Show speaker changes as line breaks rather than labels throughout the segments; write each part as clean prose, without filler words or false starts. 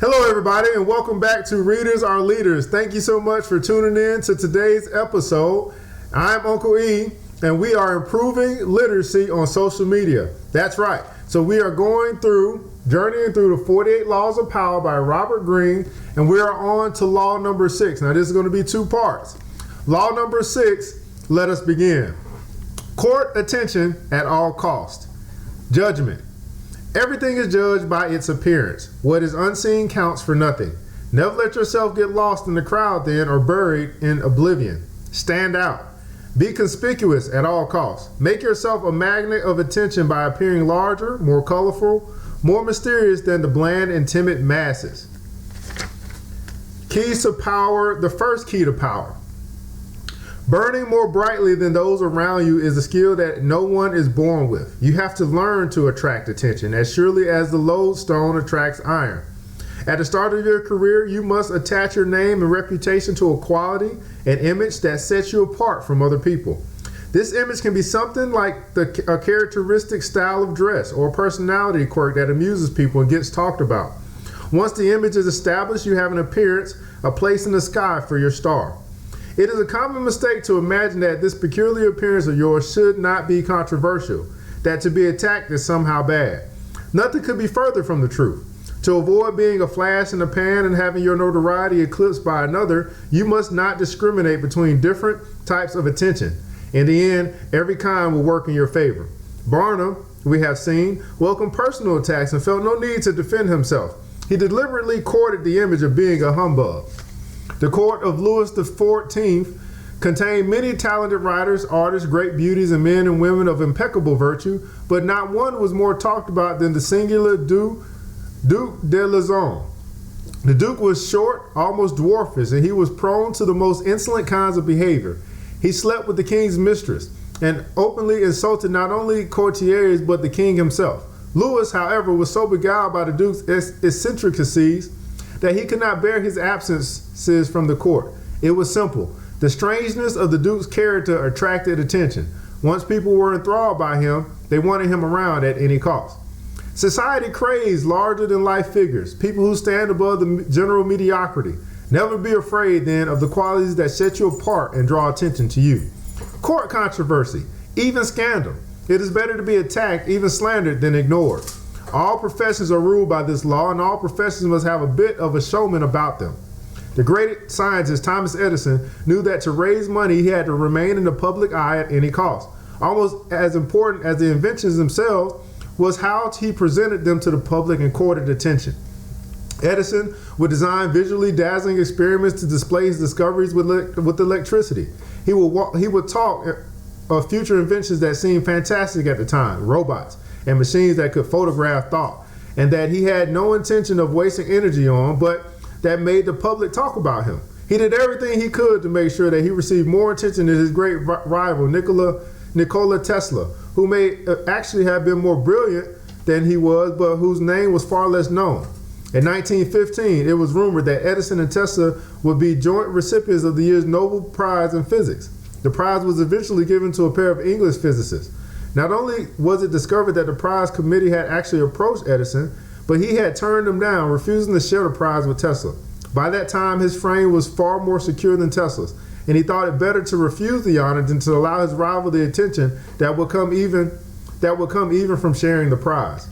Hello, everybody, and welcome back to Readers Are Leaders. Thank you so much for tuning in to today's episode. I'm Uncle E, and we are improving literacy on social media. That's right. So we are journeying through the 48 Laws of Power by Robert Greene, and we are on to law number 6. Now, this is going to be 2 parts. Law number 6, let us begin. Court attention at all cost. Judgment. Everything is judged by its appearance. What is unseen counts for nothing. Never let yourself get lost in the crowd then or buried in oblivion. Stand out. Be conspicuous at all costs. Make yourself a magnet of attention by appearing larger, more colorful, more mysterious than the bland and timid masses. Keys to power. The first key to power. Burning more brightly than those around you is a skill that no one is born with. You have to learn to attract attention as surely as the lodestone attracts iron. At the start of your career, you must attach your name and reputation to a quality, an image that sets you apart from other people. This image can be something like a characteristic style of dress or a personality quirk that amuses people and gets talked about. Once the image is established, you have an appearance, a place in the sky for your star. It is a common mistake to imagine that this peculiar appearance of yours should not be controversial, that to be attacked is somehow bad. Nothing could be further from the truth. To avoid being a flash in the pan and having your notoriety eclipsed by another, you must not discriminate between different types of attention. In the end, every kind will work in your favor. Barnum, we have seen, welcomed personal attacks and felt no need to defend himself. He deliberately courted the image of being a humbug. The court of Louis XIV contained many talented writers, artists, great beauties, and men and women of impeccable virtue, but not one was more talked about than the singular Duc de Lizon. The Duke was short, almost dwarfish, and he was prone to the most insolent kinds of behavior. He slept with the king's mistress and openly insulted not only courtiers but the king himself. Louis, however, was so beguiled by the Duke's eccentricities that he could not bear his absences from the court. It was simple. The strangeness of the Duke's character attracted attention. Once people were enthralled by him, they wanted him around at any cost. Society craves larger-than-life figures, people who stand above the general mediocrity. Never be afraid, then, of the qualities that set you apart and draw attention to you. Court controversy, even scandal. It is better to be attacked, even slandered, than ignored. All professions are ruled by this law, and all professions must have a bit of a showman about them. The great scientist Thomas Edison knew that to raise money he had to remain in the public eye at any cost. Almost as important as the inventions themselves was how he presented them to the public and courted attention. Edison would design visually dazzling experiments to display his discoveries with electricity. He would talk of future inventions that seemed fantastic at the time, robots, and machines that could photograph thought, and that he had no intention of wasting energy on, but that made the public talk about him. He did everything he could to make sure that he received more attention than his great rival, Nikola Tesla, who may actually have been more brilliant than he was, but whose name was far less known. In 1915, it was rumored that Edison and Tesla would be joint recipients of the year's Nobel Prize in Physics. The prize was eventually given to a pair of English physicists. Not only was it discovered that the prize committee had actually approached Edison, but he had turned them down, refusing to share the prize with Tesla. By that time, his frame was far more secure than Tesla's, and he thought it better to refuse the honor than to allow his rival the attention that would come even from sharing the prize.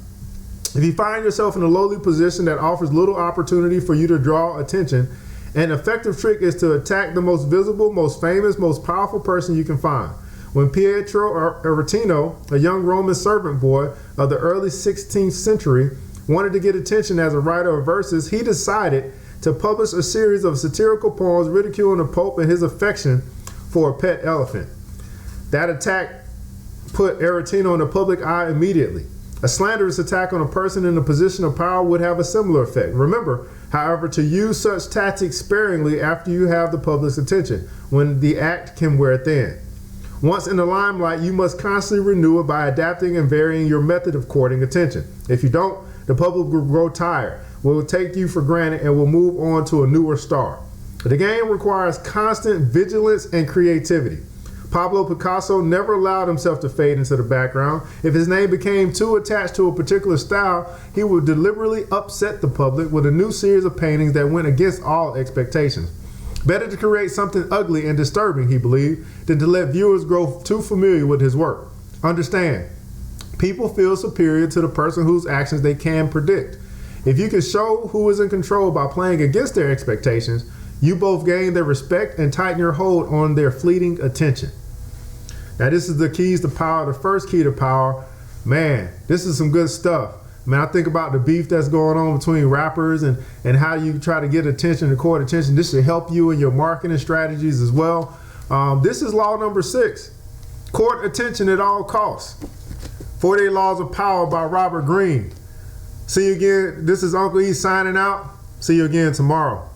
If you find yourself in a lowly position that offers little opportunity for you to draw attention, an effective trick is to attack the most visible, most famous, most powerful person you can find. When Pietro Aretino, a young Roman servant boy of the early 16th century, wanted to get attention as a writer of verses, he decided to publish a series of satirical poems ridiculing the Pope and his affection for a pet elephant. That attack put Aretino in the public eye immediately. A slanderous attack on a person in a position of power would have a similar effect. Remember, however, to use such tactics sparingly after you have the public's attention, when the act can wear thin. Once in the limelight, you must constantly renew it by adapting and varying your method of courting attention. If you don't, the public will grow tired, will take you for granted, and will move on to a newer star. The game requires constant vigilance and creativity. Pablo Picasso never allowed himself to fade into the background. If his name became too attached to a particular style, he would deliberately upset the public with a new series of paintings that went against all expectations. Better to create something ugly and disturbing, he believed, than to let viewers grow too familiar with his work. Understand, people feel superior to the person whose actions they can predict. If you can show who is in control by playing against their expectations, you both gain their respect and tighten your hold on their fleeting attention. Now, this is the keys to power. The first key to power, man, this is some good stuff. Man, I think about the beef that's going on between rappers and how you try to get attention and court attention. This should help you in your marketing strategies as well. This is law number 6. Court attention at all costs. 48 Laws of Power by Robert Greene. See you again. This is Uncle E signing out. See you again tomorrow.